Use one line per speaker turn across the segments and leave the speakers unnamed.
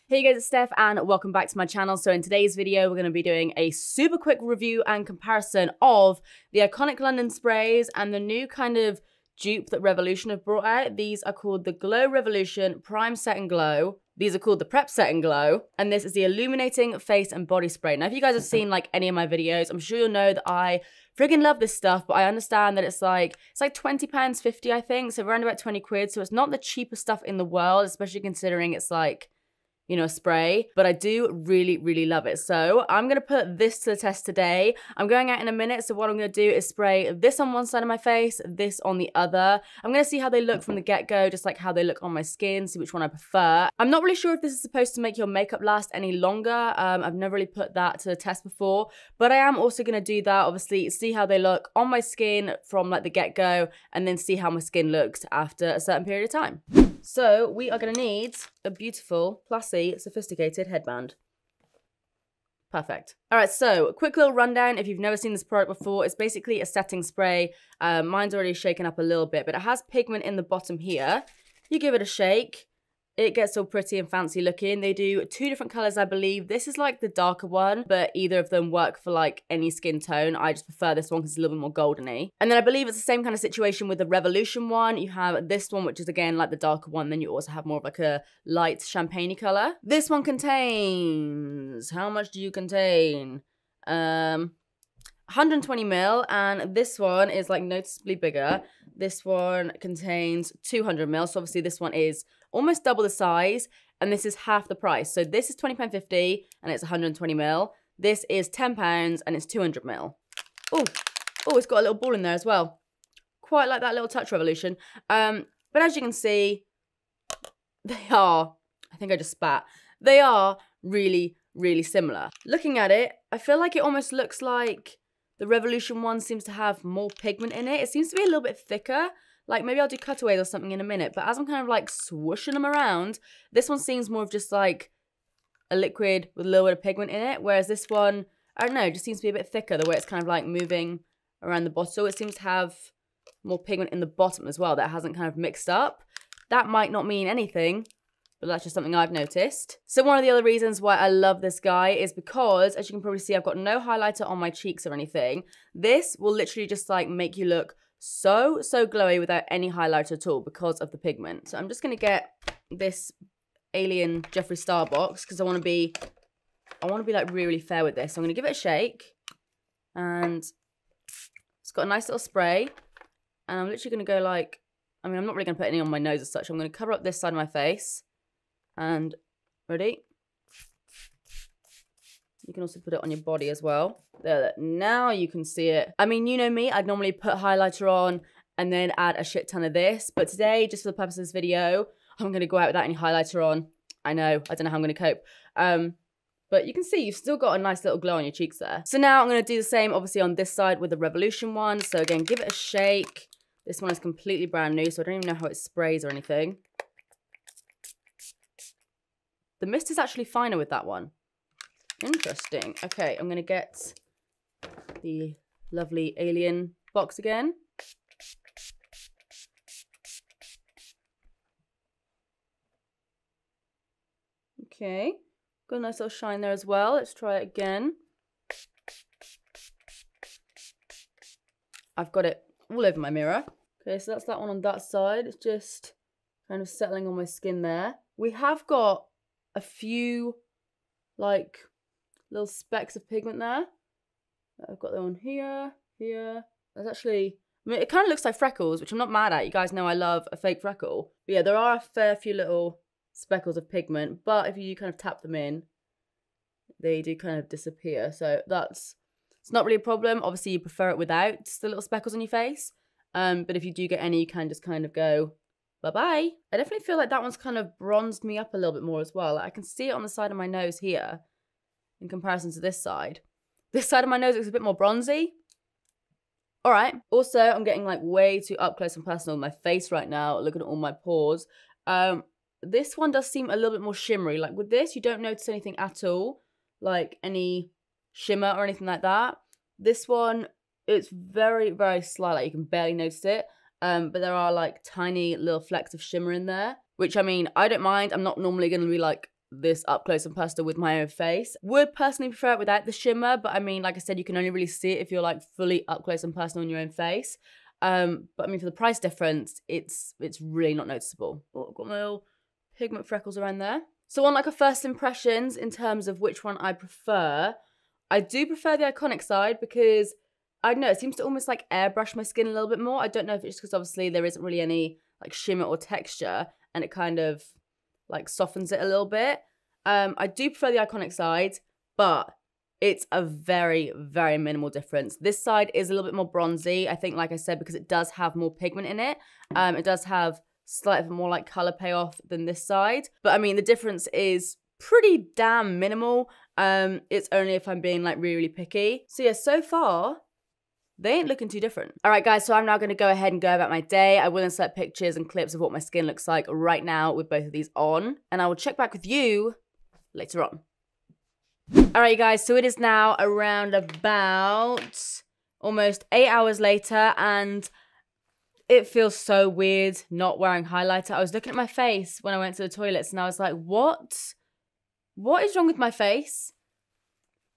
Hey guys, it's Steph and welcome back to my channel. So in today's video, we're going to be doing a super quick review and comparison of the iconic London sprays and the new kind of dupe that Revolution have brought out. These are called the Glow Revolution Prime Set and Glow. These are called the Prep Set and Glow. And this is the Illuminating Face and Body Spray. Now, if you guys have seen like any of my videos, I'm sure you'll know that I friggin' love this stuff, but I understand that it's like £20, 50, I think. So around about 20 quid. So it's not the cheapest stuff in the world, especially considering it's like, you know, a spray, but I do really love it. So I'm going to put this to the test today. I'm going out in a minute, so what I'm going to do is spray this on one side of my face, this on the other. I'm going to see how they look from the get-go, just like how they look on my skin, see which one I prefer. I'm not really sure if this is supposed to make your makeup last any longer. I've never really put that to the test before, but I am also going to do that, obviously, see how they look on my skin from like the get-go, and then see how my skin looks after a certain period of time. So we are going to need a beautiful, classy, sophisticated headband. Perfect. All right, so a quick little rundown. If you've never seen this product before, it's basically a setting spray. Mine's already shaken up a little bit, but it has pigment in the bottom here. You give it a shake. It gets all pretty and fancy looking. They do 2 different colors, I believe. This is like the darker one, but either of them work for like any skin tone. I just prefer this one because it's a little bit more goldeny. And then I believe it's the same kind of situation with the Revolution one. You have this one, which is again like the darker one. Then you also have more of like a light champagne color. This one contains, how much do you contain? 120 ml, and this one is like noticeably bigger. This one contains 200 ml, so obviously this one is almost double the size, and this is half the price. So this is £20.50 and it's 120 ml. This is £10 and it's 200 ml. Oh, it's got a little ball in there as well. Quite like that little touch, Revolution. But as you can see, they are, I think I just spat. They are really similar. Looking at it, I feel like it almost looks like the Revolution one seems to have more pigment in it. It seems to be a little bit thicker. Like, maybe I'll do cutaways or something in a minute. But as I'm kind of, like, swooshing them around, this one seems more of just, like, a liquid with a little bit of pigment in it. Whereas this one, I don't know, just seems to be a bit thicker. The way it's kind of, like, moving around the bottle. It seems to have more pigment in the bottom as well that hasn't kind of mixed up. That might not mean anything, but that's just something I've noticed. So one of the other reasons why I love this guy is because, as you can probably see, I've got no highlighter on my cheeks or anything. This will literally just, like, make you look so glowy without any highlighter at all because of the pigment. So I'm just going to get this Alien Jeffree Star box because I want to be like really fair with this. So I'm going to give it a shake, and it's got a nice little spray, and I'm literally going to go like, I mean, I'm not really going to put any on my nose as such. I'm going to cover up this side of my face, and ready? You can also put it on your body as well. There, now you can see it. I mean, you know me, I'd normally put highlighter on and then add a shit ton of this. But today, just for the purpose of this video, I'm going to go out without any highlighter on. I know, I don't know how I'm going to cope. But you can see you've still got a nice little glow on your cheeks there. So now I'm going to do the same, obviously, on this side with the Revolution one. So again, give it a shake. This one is completely brand new, so I don't even know how it sprays or anything. The mist is actually finer with that one. Interesting. Okay, I'm going to get the lovely Alien box again. Okay, got a nice little shine there as well. Let's try it again. I've got it all over my mirror. Okay, so that's that one on that side. It's just kind of settling on my skin there. We have got a few, like, little specks of pigment there. I've got that one here. There's actually, I mean, it kind of looks like freckles, which I'm not mad at. You guys know I love a fake freckle. But yeah, there are a fair few little speckles of pigment, but if you kind of tap them in, they do kind of disappear. So it's not really a problem. Obviously, you prefer it without the little speckles on your face. But if you do get any, you can just kind of go, bye-bye. I definitely feel like that one's kind of bronzed me up a little bit more as well. Like, I can see it on the side of my nose here in comparison to this side. This side of my nose looks a bit more bronzy. All right. Also, I'm getting like way too up close and personal with my face right now, looking at all my pores. This one does seem a little bit more shimmery. Like with this, you don't notice anything at all, like any shimmer or anything like that. This one, it's very slight, like you can barely notice it. But there are like tiny little flecks of shimmer in there, which I mean, I don't mind. I'm not normally going to be like this up close and personal with my own face. Would personally prefer it without the shimmer, but I mean, like I said, you can only really see it if you're like fully up close and personal on your own face. But I mean, for the price difference, it's really not noticeable. Oh, I've got my little pigment freckles around there. So on like a first impressions in terms of which one I prefer, I do prefer the Iconic side because I don't know, it seems to almost like airbrush my skin a little bit more. I don't know if it's because obviously there isn't really any like shimmer or texture and it kind of like softens it a little bit. I do prefer the Iconic side, but it's a very, very minimal difference. This side is a little bit more bronzy, I think, like I said, because it does have more pigment in it. It does have slightly more like color payoff than this side. But I mean, the difference is pretty damn minimal. It's only if I'm being like really, really picky. So yeah, so far, they ain't looking too different. All right, guys, so I'm now going to go ahead and go about my day. I will insert pictures and clips of what my skin looks like right now with both of these on. And I will check back with you later on. All right, guys, so it is now around about almost 8 hours later, and it feels so weird not wearing highlighter. I was looking at my face when I went to the toilets, and I was like, what? What is wrong with my face?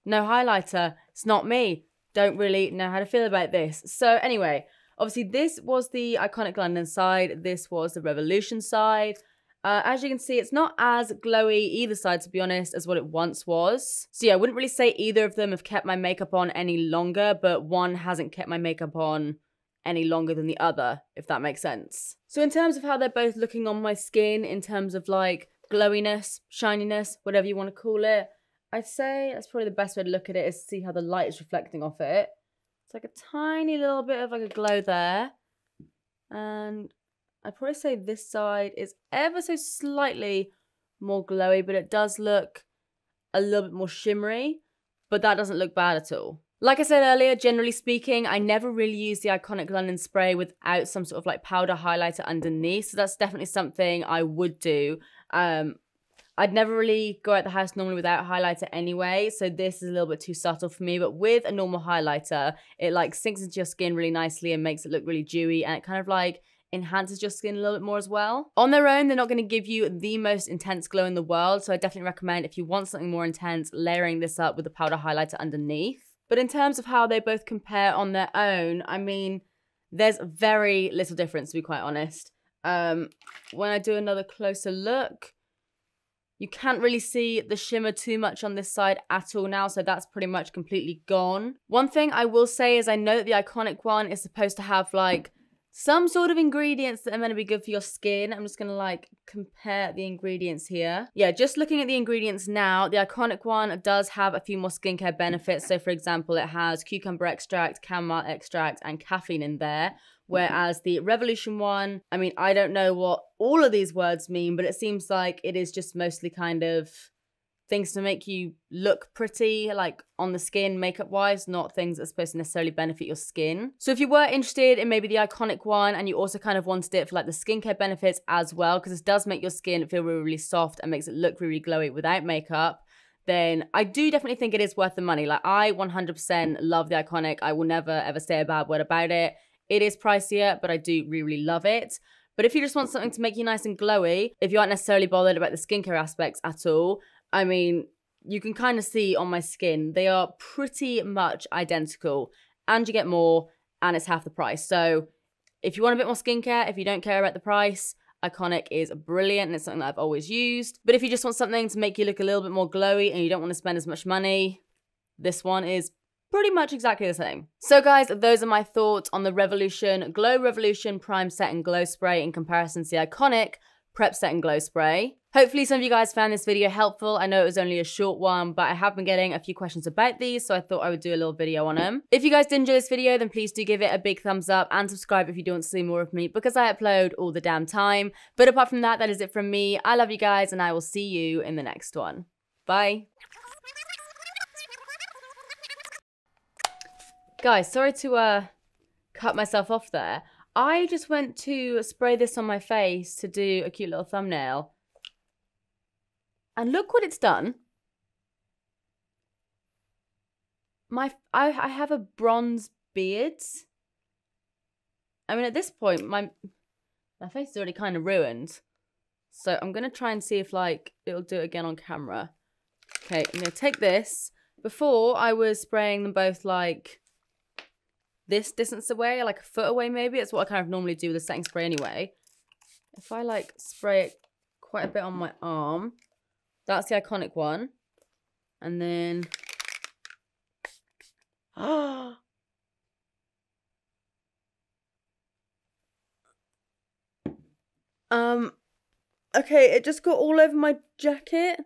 No highlighter. It's not me. Don't really know how to feel about this. So anyway, obviously this was the Iconic London side. This was the Revolution side. As you can see, it's not as glowy either side, to be honest, as what it once was. So yeah, I wouldn't really say either of them have kept my makeup on any longer, but one hasn't kept my makeup on any longer than the other, if that makes sense. So in terms of how they're both looking on my skin, in terms of like glowiness, shininess, whatever you want to call it, I'd say that's probably the best way to look at it, is to see how the light is reflecting off it. It's like a tiny little bit of like a glow there. And I'd probably say this side is ever so slightly more glowy, but it does look a little bit more shimmery, but that doesn't look bad at all. Like I said earlier, generally speaking, I never really use the Iconic London spray without some sort of like powder highlighter underneath. So that's definitely something I would do. I'd never really go out the house normally without highlighter anyway, so this is a little bit too subtle for me, but with a normal highlighter, it like sinks into your skin really nicely and makes it look really dewy, and it kind of like enhances your skin a little bit more as well. On their own, they're not going to give you the most intense glow in the world, so I definitely recommend, if you want something more intense, layering this up with a powder highlighter underneath. But in terms of how they both compare on their own, I mean, there's very little difference, to be quite honest. When I do another closer look, you can't really see the shimmer too much on this side at all now, so that's pretty much completely gone. One thing I will say is I know that the Iconic one is supposed to have like some sort of ingredients that are meant to be good for your skin. I'm just going to like compare the ingredients here. Yeah, just looking at the ingredients now, the Iconic one does have a few more skincare benefits. So for example, it has cucumber extract, chamomile extract, and caffeine in there. Whereas the Revolution one, I mean, I don't know what all of these words mean, but it seems like it is just mostly kind of things to make you look pretty, like on the skin, makeup-wise, not things that are supposed to necessarily benefit your skin. So if you were interested in maybe the Iconic one, and you also kind of wanted it for like the skincare benefits as well, because this does make your skin feel really, really soft and makes it look really glowy without makeup, then I do definitely think it is worth the money. Like, I 100% love the Iconic. I will never, ever say a bad word about it. It is pricier, but I do really, really love it. But if you just want something to make you nice and glowy, if you aren't necessarily bothered about the skincare aspects at all, I mean, you can kind of see on my skin, they are pretty much identical, and you get more, and it's half the price. So if you want a bit more skincare, if you don't care about the price, Iconic is brilliant, and it's something that I've always used. But if you just want something to make you look a little bit more glowy and you don't want to spend as much money, this one is pretty much exactly the same. So guys, those are my thoughts on the Revolution Glow Revolution Prime Set and Glow Spray in comparison to the Iconic Prep Set and Glow Spray. Hopefully some of you guys found this video helpful. I know it was only a short one, but I have been getting a few questions about these, so I thought I would do a little video on them. If you guys did enjoy this video, then please do give it a big thumbs up and subscribe if you do want to see more of me, because I upload all the damn time. But apart from that, that is it from me. I love you guys, and I will see you in the next one. Bye. Guys, sorry to cut myself off there. I just went to spray this on my face to do a cute little thumbnail. And look what it's done. I have a bronze beard. I mean, at this point, my face is already kind of ruined. So I'm going to try and see if, like, it'll do it again on camera. Okay, I'm going to take this. Before, I was spraying them both, like, this distance away, like a foot away maybe. That's what I kind of normally do with a setting spray anyway. If I, like, spray it quite a bit on my arm, that's the Iconic one. And then... okay, it just got all over my jacket.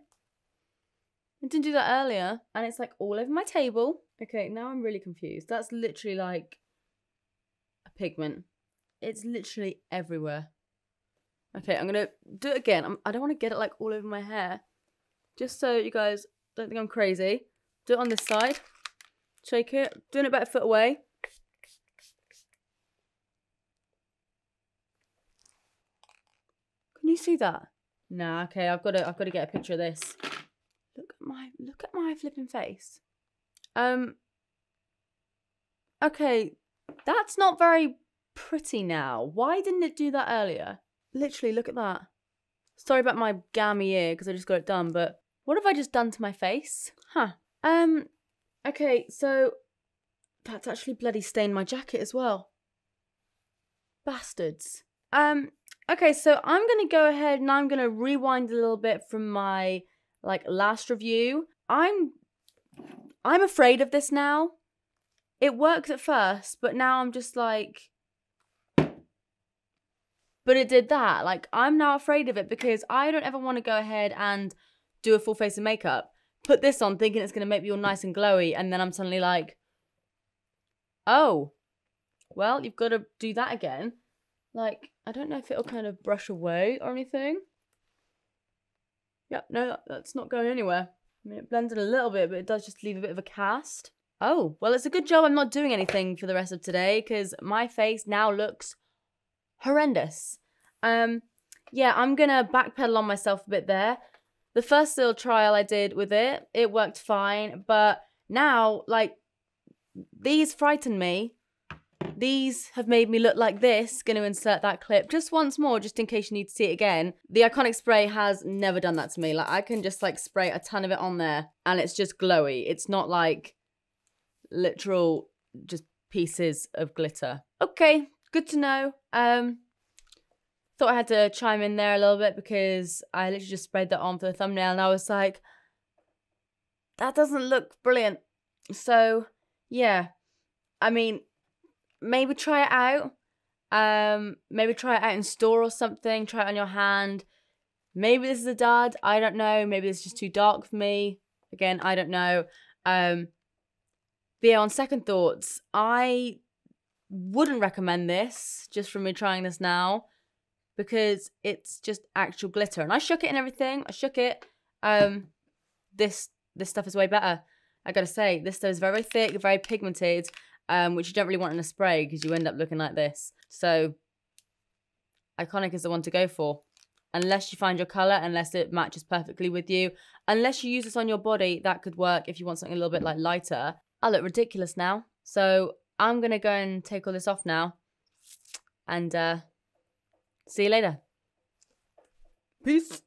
I didn't do that earlier. And it's, like, all over my table. Okay, now I'm really confused. That's literally, like, a pigment. It's literally everywhere. Okay, I'm going to do it again. I don't want to get it, like, all over my hair. Just so you guys don't think I'm crazy. Do it on this side. Shake it. Doing it about a foot away. Can you see that? Nah, okay, I've got to get a picture of this. Look at my flipping face. Okay, that's not very pretty now. Why didn't it do that earlier? Literally, look at that. Sorry about my gammy ear because I just got it done, but what have I just done to my face? Huh. Okay, so that's actually bloody stained my jacket as well. Bastards. Okay, so I'm gonna go ahead and I'm gonna rewind a little bit from my, like, last review. I'm afraid of this now. It worked at first, but now I'm just like... But it did that. Like, I'm now afraid of it because I don't ever want to go ahead and do a full face of makeup. Put this on thinking it's going to make me all nice and glowy. And then I'm suddenly like, oh, well, you've got to do that again. Like, I don't know if it'll kind of brush away or anything. Yep, no, that's not going anywhere. I mean, it blended a little bit, but it does just leave a bit of a cast. Oh, well, it's a good job I'm not doing anything for the rest of today because my face now looks horrendous. Yeah, I'm gonna backpedal on myself a bit there. The first little trial I did with it, it worked fine, but now, like, these frighten me. These have made me look like this. Gonna insert that clip just once more, just in case you need to see it again. The Iconic spray has never done that to me. Like, I can just, like, spray a ton of it on there, and it's just glowy. It's not, like, literal just pieces of glitter. Okay, good to know. Thought I had to chime in there a little bit because I literally just sprayed that on for the thumbnail and I was like, that doesn't look brilliant. So, yeah. I mean, maybe try it out. Maybe try it out in store or something. Try it on your hand. Maybe this is a dud. I don't know. Maybe it's just too dark for me. Again, I don't know. But yeah, on second thoughts, I wouldn't recommend this just from me trying this now because it's just actual glitter. And I shook it and everything. I shook it. This stuff is way better. I gotta say, this stuff is very thick, very pigmented, which you don't really want in a spray because you end up looking like this. So, Iconic is the one to go for. Unless you find your colour, unless it matches perfectly with you. Unless you use this on your body, that could work if you want something a little bit, like, lighter. I look ridiculous now. So, I'm going to go and take all this off now. And, see you later. Peace.